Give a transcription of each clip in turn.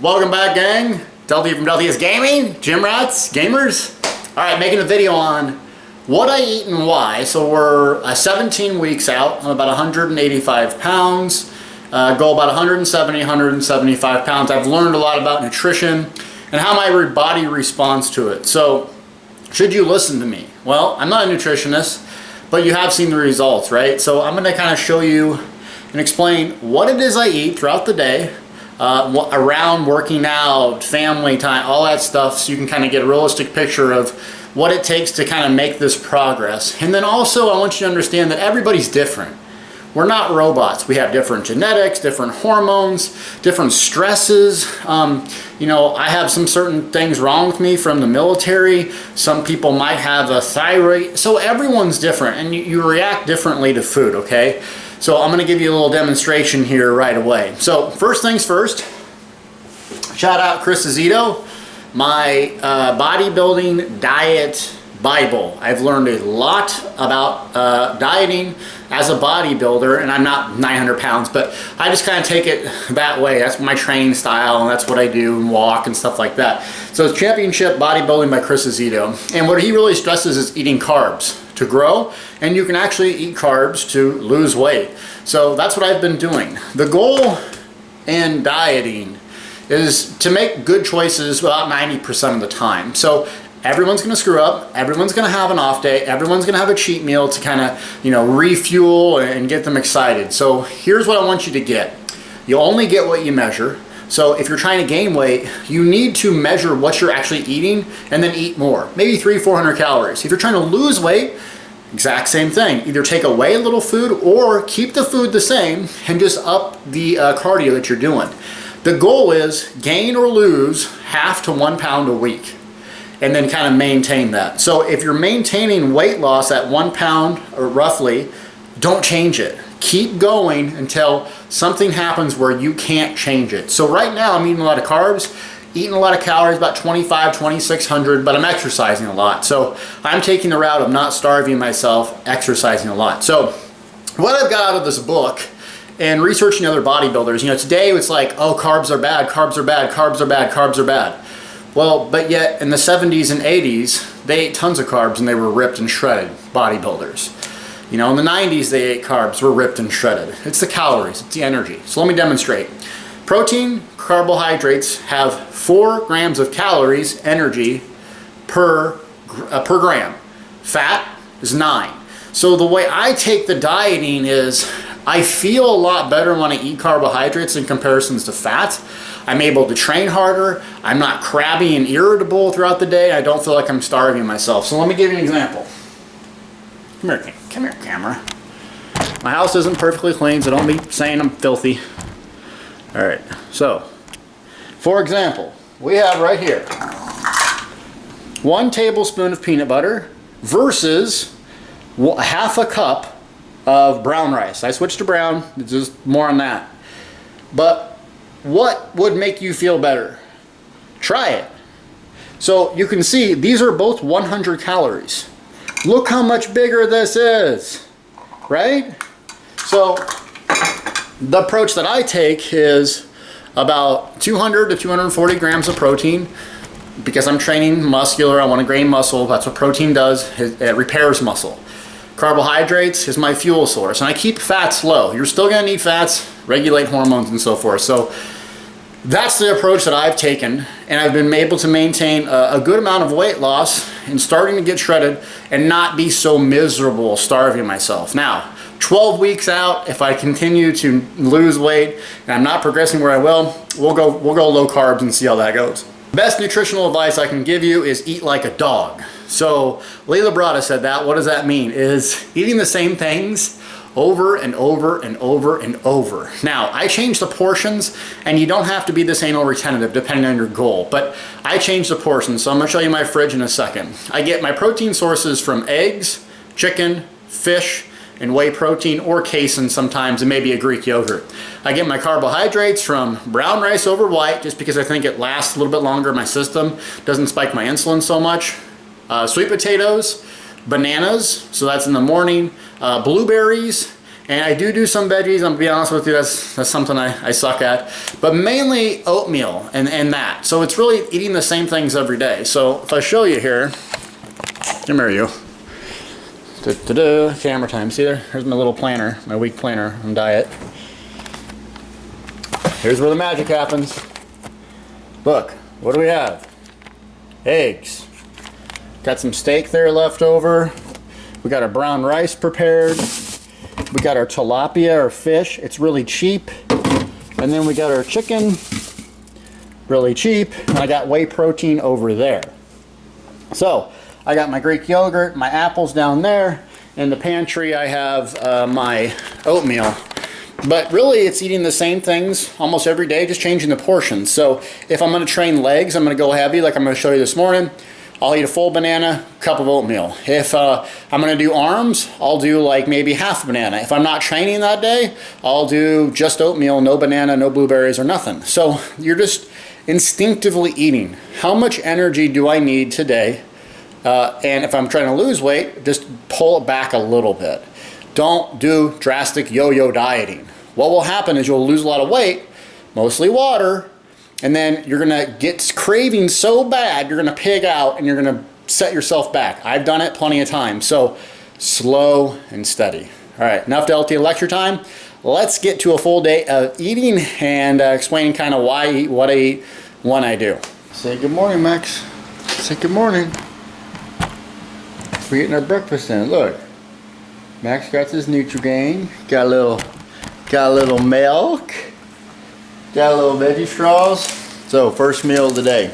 Welcome back, gang. Delty from Deltius Gaming, gym rats, gamers. All right, making a video on what I eat and why. So we're 17 weeks out. I'm about 185 pounds. Go about 170, 175 pounds. I've learned a lot about nutrition and how my body responds to it. So should you listen to me? Well, I'm not a nutritionist, but you have seen the results, right? So I'm gonna kind of show you and explain what it is I eat throughout the day, around working out, family time, all that stuff, so you can kind of get a realistic picture of what it takes to kind of make this progress. And then also I want you to understand that everybody's different. We're not robots. We have different genetics, different hormones, different stresses. You know, I have some certain things wrong with me from the military. Some people might have a thyroid. So everyone's different, and you react differently to food, okay? So I'm gonna give you a little demonstration here right away. So first things first, shout out Chris Azito, my bodybuilding diet Bible. I've learned a lot about dieting as a bodybuilder, and I'm not 900 pounds, but I just kind of take it that way. That's my training style, and that's what I do and walk and stuff like that. So it's Championship Bodybuilding by Chris Azito. And what he really stresses is eating carbs to grow, and you can actually eat carbs to lose weight. So that's what I've been doing. The goal in dieting is to make good choices about 90% of the time. So everyone's gonna screw up, everyone's gonna have an off day, everyone's gonna have a cheat meal to kind of, you know, refuel and get them excited. So here's what I want you to get. You only get what you measure. So if you're trying to gain weight, you need to measure what you're actually eating and then eat more, maybe 300-400 calories. If you're trying to lose weight, exact same thing. Either take away a little food or keep the food the same and just up the cardio that you're doing. The goal is gain or lose 1/2 to 1 pound a week, and then kind of maintain that. So if you're maintaining weight loss at 1 pound or roughly, don't change it. Keep going until something happens where you can't change it. So right now I'm eating a lot of carbs, eating a lot of calories, about 2,600, but I'm exercising a lot. So I'm taking the route of not starving myself, exercising a lot. So what I've got out of this book and researching other bodybuilders, you know, today it's like, oh, carbs are bad, carbs are bad, carbs are bad, carbs are bad. Well, but yet in the 70s and 80s, they ate tons of carbs and they were ripped and shredded bodybuilders. You know, in the 90s, they ate carbs, were ripped and shredded. It's the calories, it's the energy. So let me demonstrate. Protein, carbohydrates have 4 grams of calories, energy, per gram. Fat is 9. So the way I take the dieting is I feel a lot better when I eat carbohydrates in comparisons to fat. I'm able to train harder. I'm not crabby and irritable throughout the day. I don't feel like I'm starving myself. So let me give you an example. Come here, camera. My house isn't perfectly clean, so don't be saying I'm filthy. All right, so for example, we have right here 1 tablespoon of peanut butter versus 1/2 cup of brown rice. I switched to brown, just more on that. But what would make you feel better? Try it. So you can see these are both 100 calories. Look how much bigger this is, right? So the approach that I take is about 200 to 240 grams of protein, because I'm training muscular, I want to gain muscle. That's what protein does, it repairs muscle. Carbohydrates is my fuel source, and I keep fats low. You're still gonna need fats, regulate hormones and so forth. So that's the approach that I've taken, and I've been able to maintain a good amount of weight loss and starting to get shredded and not be so miserable starving myself. Now, 12 weeks out, if I continue to lose weight and I'm not progressing where I will, we'll go low carbs and see how that goes. Best nutritional advice I can give you is eat like a dog. So Leila Brada said that. What does that mean? Is eating the same things over and over and over and over. Now, I change the portions, and you don't have to be this anal retentive depending on your goal, but I change the portions. So I'm gonna show you my fridge in a second. I get my protein sources from eggs, chicken, fish, and whey protein, or casein sometimes, and maybe a Greek yogurt. I get my carbohydrates from brown rice over white, just because I think it lasts a little bit longer in my system, doesn't spike my insulin so much. Sweet potatoes, bananas, so that's in the morning, blueberries, And I do some veggies, I'm gonna be honest with you, that's something I suck at. But mainly oatmeal and that. So it's really eating the same things every day. So if I show you here, come here you. Camera time, see there? Here's my little planner, my week planner on diet. Here's where the magic happens. Look, what do we have? Eggs. Got some steak there left over. We got our brown rice prepared. We got our tilapia or fish. It's really cheap. And then we got our chicken. Really cheap. And I got whey protein over there. So I got my Greek yogurt, my apples down there. In the pantry I have my oatmeal. But really it's eating the same things almost every day, just changing the portions. So if I'm going to train legs, I'm going to go heavy like I'm going to show you this morning. I'll eat a full banana, cup of oatmeal. If I'm going to do arms, I'll do like maybe half a banana. If I'm not training that day, I'll do just oatmeal, no banana, no blueberries or nothing. So you're just instinctively eating. How much energy do I need today? And if I'm trying to lose weight, just pull it back a little bit. Don't do drastic yo-yo dieting. What will happen is you'll lose a lot of weight, mostly water, and then you're gonna get craving so bad, you're gonna pig out and you're gonna set yourself back. I've done it plenty of times. So slow and steady. All right, enough LT lecture time. Let's get to a full day of eating and explaining kind of why I eat, what I eat, when I do. Say good morning, Max. Say good morning. We're getting our breakfast in. Look, Max got his Nutrigrain. Got a little milk. Got a little veggie straws. So first meal of the day.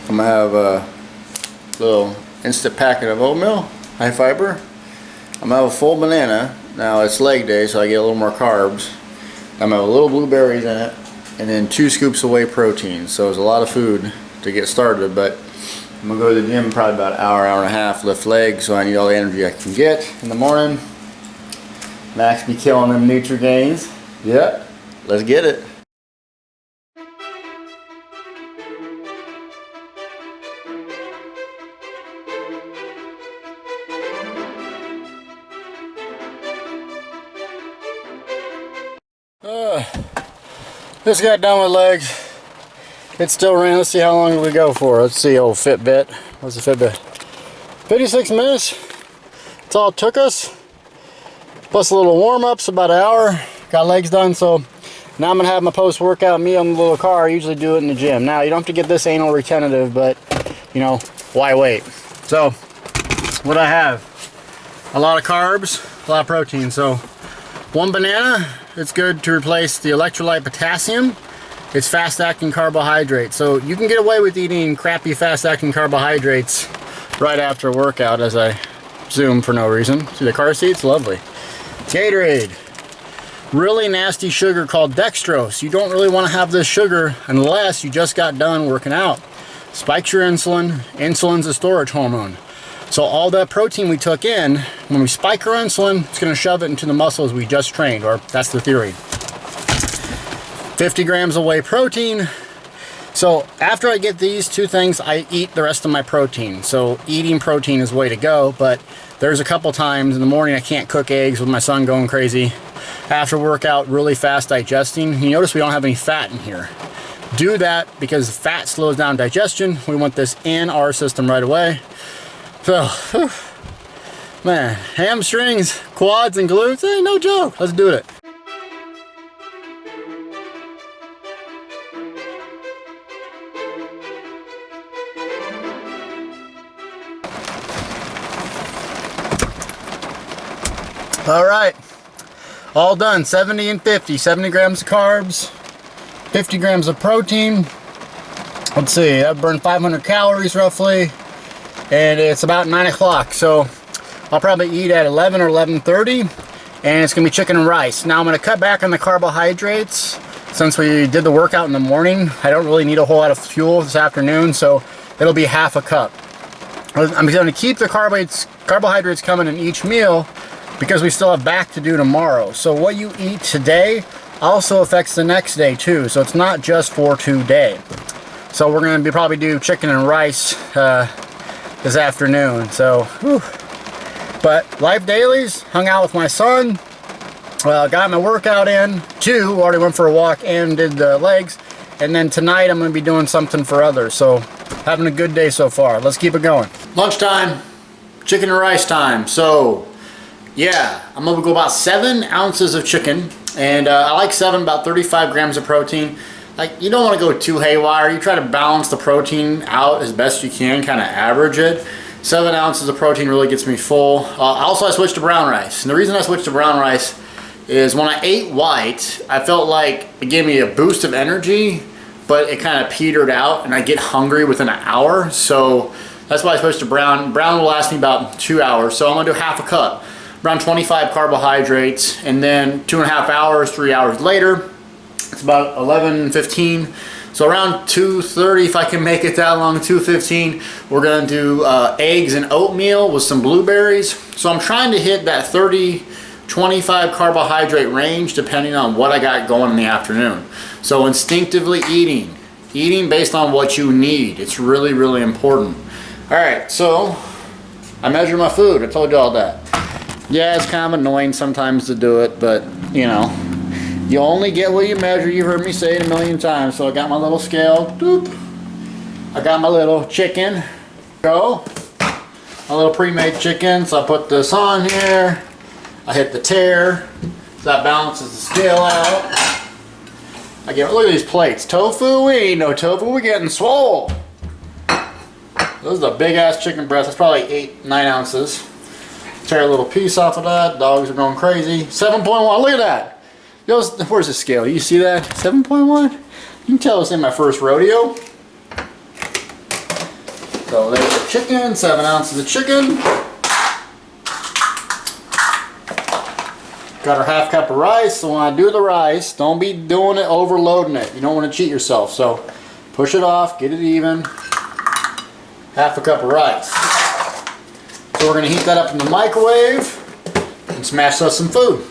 I'm gonna have a little instant packet of oatmeal, high fiber. I'm gonna have a full banana. Now it's leg day, so I get a little more carbs. I'm gonna have a little blueberries in it, and then 2 scoops of whey protein. So it's a lot of food to get started, but I'm gonna go to the gym in probably about an hour and a half, lift legs, so I need all the energy I can get in the morning. Max be killing them Nutrigrains. Yep, let's get it. Just got done with legs. It's still raining. Let's see how long we go for. Let's see, old Fitbit. What's the Fitbit? 56 minutes. That's all it took us. Plus a little warm-ups, about an hour. Got legs done, so now I'm gonna have my post-workout meal in the little car. I usually do it in the gym. Now, you don't have to get this anal retentive, but, you know, why wait? So, what I have, a lot of carbs, a lot of protein. So, 1 banana, it's good to replace the electrolyte potassium. It's fast-acting carbohydrate. So, you can get away with eating crappy fast-acting carbohydrates right after a workout, as I zoom for no reason. See the car seats? Lovely. Gatorade. Really nasty sugar called dextrose. You don't really want to have this sugar unless you just got done working out. Spikes your insulin. Insulin's a storage hormone. So all that protein we took in, when we spike our insulin, it's going to shove it into the muscles we just trained, or that's the theory. 50 grams of whey protein. So after I get these 2 things, I eat the rest of my protein. So eating protein is the way to go, but there's a couple times in the morning I can't cook eggs with my son going crazy. After workout, really fast digesting. You notice we don't have any fat in here. Do that because fat slows down digestion. We want this in our system right away. So, whew, man, hamstrings, quads, and glutes, hey, no joke. Let's do it. All right, all done. 70 and 50. 70 grams of carbs, 50 grams of protein. Let's see, I've burned 500 calories roughly, and it's about 9 o'clock. So I'll probably eat at 11 or 11:30, and it's gonna be chicken and rice. Now I'm gonna cut back on the carbohydrates since we did the workout in the morning. I don't really need a whole lot of fuel this afternoon, so it'll be half a cup. I'm gonna keep the carbohydrates coming in each meal, because we still have back to do tomorrow. So what you eat today also affects the next day too. So it's not just for today. So we're gonna probably do chicken and rice this afternoon. So, whew. But life dailies, hung out with my son, got my workout in. 2, already went for a walk and did the legs. And then tonight I'm going to be doing something for others. So having a good day so far. Let's keep it going. Lunchtime, chicken and rice time. So yeah, I'm going to go about 7 ounces of chicken. And I like 7, about 35 grams of protein. Like, you don't want to go too haywire. You try to balance the protein out as best you can, kind of average it. 7 ounces of protein really gets me full. Also, I switched to brown rice. And the reason I switched to brown rice is when I ate white, I felt like it gave me a boost of energy, but it kind of petered out and I get hungry within an hour. So that's why I switched to brown. Brown will last me about 2 hours. So I'm gonna do half a cup, around 25 carbohydrates, and then 2.5 hours, 3 hours later, it's about 11:15. So around 2:30, if I can make it that long, 2:15, we're gonna do eggs and oatmeal with some blueberries. So I'm trying to hit that 30-25 carbohydrate range depending on what I got going in the afternoon. So instinctively eating based on what you need. It's really, really important. All right, so I measure my food. I told you all that. Yeah, it's kind of annoying sometimes to do it, but you know, you only get what you measure. You've heard me say it a million times. So I got my little scale. Doop. I got my little chicken. Go. My little pre-made chicken. So I put this on here. I hit the tare. So that balances the scale out. I get, look at these plates. Tofu, we ain't no tofu. We're getting swole. This is a big ass chicken breast. That's probably 8-9 ounces. Tear a little piece off of that. Dogs are going crazy. 7.1. Look at that. Yo, where's the scale? You see that? 7.1? You can tell it's in my first rodeo. So there's the chicken. 7 ounces of chicken. Got our half cup of rice. So when I do the rice, don't be doing it, overloading it. You don't want to cheat yourself. So push it off, get it even. Half a cup of rice. So we're going to heat that up in the microwave and smash us some food.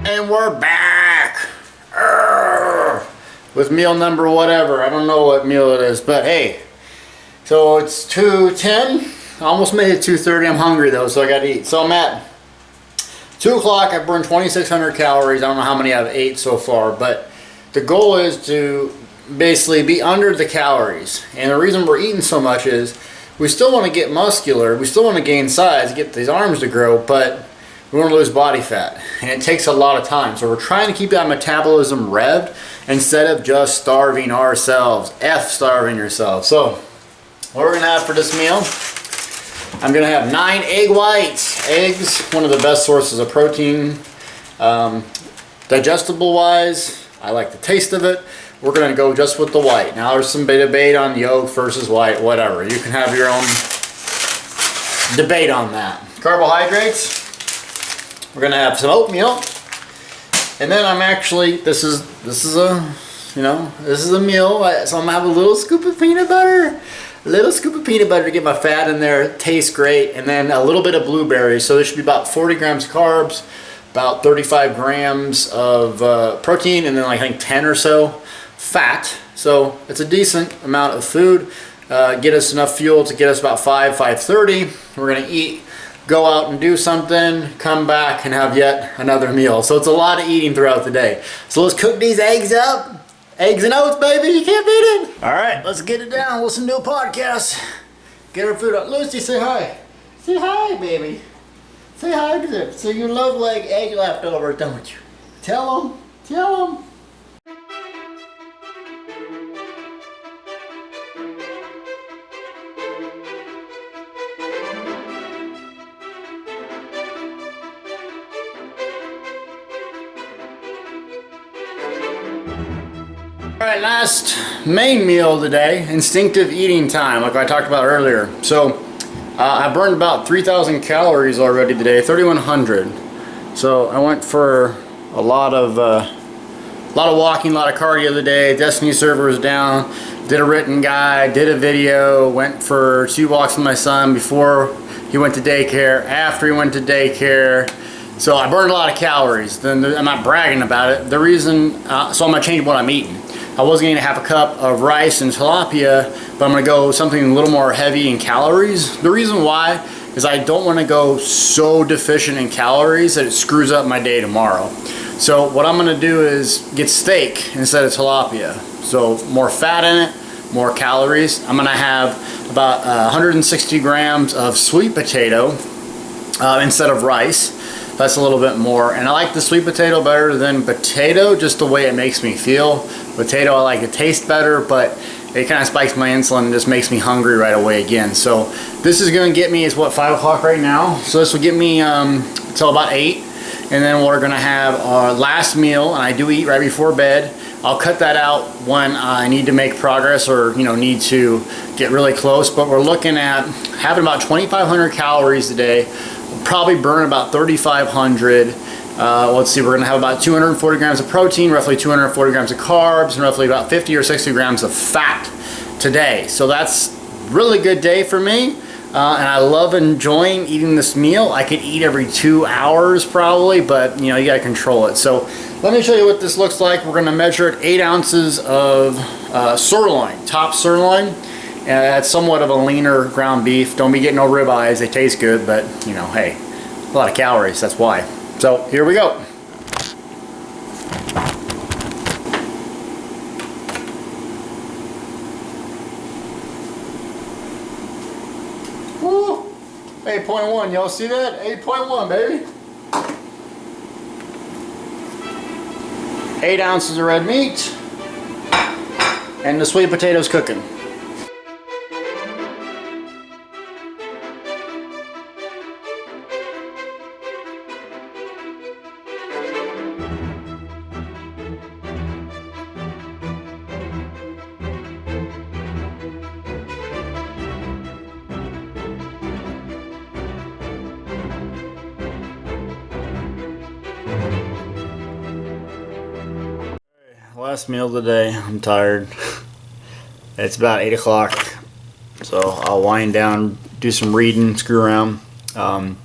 And we're back with meal number whatever. I don't know what meal it is, but hey. So it's 2:10. I almost made it 2:30. I'm hungry though, so I got to eat. So I'm at 2 o'clock. I've burned 2,600 calories. I don't know how many I've ate so far, but the goal is to basically be under the calories. And the reason we're eating so much is we still want to get muscular. We still want to gain size, get these arms to grow, but we want to lose body fat, and it takes a lot of time. So we're trying to keep that metabolism revved instead of just starving ourselves. Starving yourself. So what we're gonna have for this meal, I'm gonna have 9 egg whites. Eggs, one of the best sources of protein. Digestible wise, I like the taste of it. We're gonna go just with the white. Now there's some debate on yolk versus white, whatever. You can have your own debate on that. Carbohydrates. We're gonna have some oatmeal, and then I'm actually this is a meal. So I'm gonna have a little scoop of peanut butter, to get my fat in there. It tastes great, and then a little bit of blueberries. So there should be about 40 grams of carbs, about 35 grams of protein, and then I think 10 or so fat. So it's a decent amount of food. Get us enough fuel to get us about 5:30. We're gonna eat. Go out and do something, come back and have yet another meal. So it's a lot of eating throughout the day. So let's cook these eggs up. Eggs and oats, baby, you can't beat it. All right, let's get it down, listen to a podcast. Get our food up. Lucy, say hi. Say hi, baby. Say hi to them. So you love like egg leftovers, don't you? Tell them, tell them. Alright, last main meal today, instinctive eating time, like I talked about earlier. So I burned about 3,000 calories already today, 3,100. So I went for a lot of walking, a lot of cardio today. Destiny server was down, did a written guide, did a video, went for 2 walks with my son before he went to daycare, after he went to daycare. So I burned a lot of calories. Then I'm not bragging about it. The reason, so I'm gonna change what I'm eating. I was gonna have a cup of rice and tilapia, but I'm gonna go something a little more heavy in calories. The reason why is I don't wanna go so deficient in calories that it screws up my day tomorrow. So what I'm gonna do is get steak instead of tilapia. So more fat in it, more calories. I'm gonna have about 160 grams of sweet potato instead of rice. That's a little bit more. And I like the sweet potato better than potato, just the way it makes me feel. Potato, I like the taste better, but it kind of spikes my insulin and just makes me hungry right away again. So this is gonna get me, it's what, 5 o'clock right now? So this will get me till about 8. And then we're gonna have our last meal, and I do eat right before bed. I'll cut that out when I need to make progress or need to get really close, but we're looking at having about 2,500 calories a day. We'll probably burn about 3,500. Let's see, we're gonna have about 240 grams of protein, roughly 240 grams of carbs, and roughly about 50 or 60 grams of fat today. So that's a really good day for me. And I love enjoying eating this meal. I could eat every 2 hours probably, but you gotta control it. So let me show you what this looks like. We're gonna measure it 8 ounces of sirloin, top sirloin. That's somewhat of a leaner ground beef. Don't be getting no ribeyes, they taste good, but hey, a lot of calories, that's why. So here we go. Woo! 8.1, y'all see that? 8.1, baby. 8 ounces of red meat, and the sweet potatoes cooking. Last meal of the day. I'm tired. It's about 8 o'clock, so I'll wind down, do some reading, screw around. So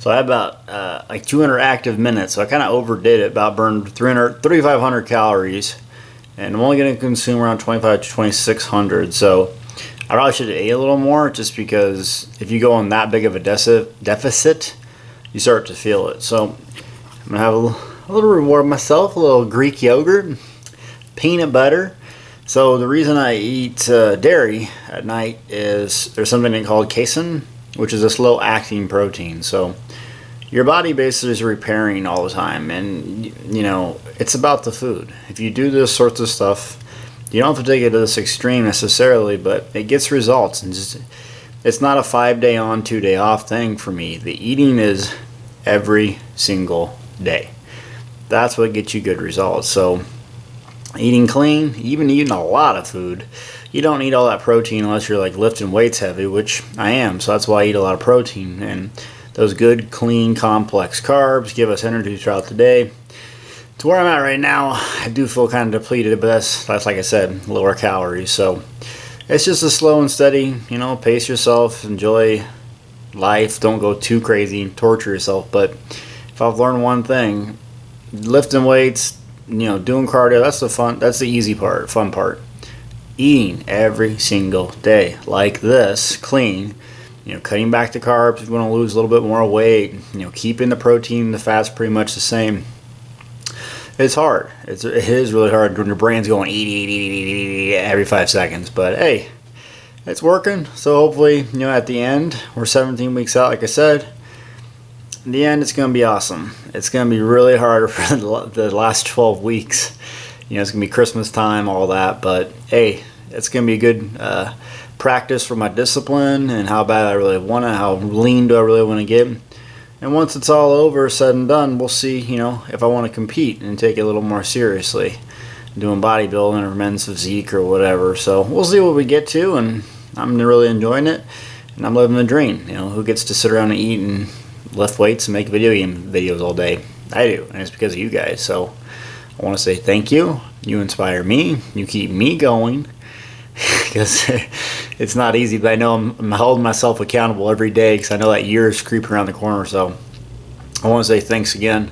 I had about like 200 active minutes, so I kind of overdid it, about burned 3,500 calories, and I'm only going to consume around 2,500 to 2,600. So I probably should have ate a little more, just because if you go on that big of a deficit, you start to feel it. So I'm gonna have a little reward myself, a little Greek yogurt, peanut butter. So the reason I eat dairy at night is there's something called casein, which is a slow acting protein. So your body basically is repairing all the time, and it's about the food. If you do this sorts of stuff, you don't have to take it to this extreme necessarily, but it gets results. And it's not a 5-day on, 2-day off thing for me. The eating is every single day. That's what gets you good results. So eating clean, even eating a lot of food, you don't need all that protein unless you're like lifting weights heavy, which I am. So that's why I eat a lot of protein. And those good, clean, complex carbs give us energy throughout the day. To where I'm at right now, I do feel kind of depleted, but that's like I said, lower calories. So it's just a slow and steady, pace yourself, enjoy life, don't go too crazy and torture yourself. But if I've learned one thing, lifting weights, doing cardio, that's the easy part, fun part. Eating every single day like this, clean, cutting back the carbs if you want to lose a little bit more weight, keeping the protein, the fat's pretty much the same. It's hard. It is really hard when your brain's going eat every 5 seconds, but hey, it's working. So hopefully, at the end, we're 17 weeks out, like I said. In the end, it's going to be awesome. It's going to be really hard for the last 12 weeks. It's going to be Christmas time, all that. But hey, it's going to be a good practice for my discipline and how bad I really want it, how lean do I really want to get. And once it's all over, said and done, we'll see, if I want to compete and take it a little more seriously. Doing bodybuilding or men's physique or whatever. So we'll see what we get to, and I'm really enjoying it. And I'm living the dream. Who gets to sit around and eat and lift weights and make video game videos all day? I do, and it's because of you guys. So I want to say thank you. You inspire me. You keep me going. because it's not easy, but I know I'm holding myself accountable every day because I know that year is creeping around the corner. So I want to say thanks again.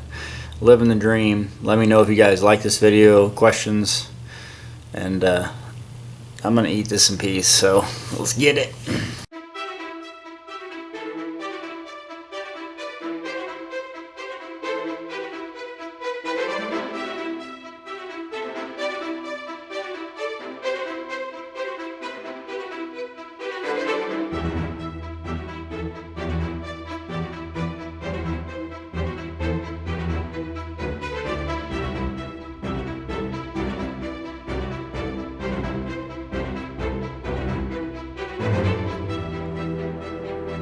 Living the dream. Let me know if you guys like this video, questions, and I'm gonna eat this in peace, so let's get it.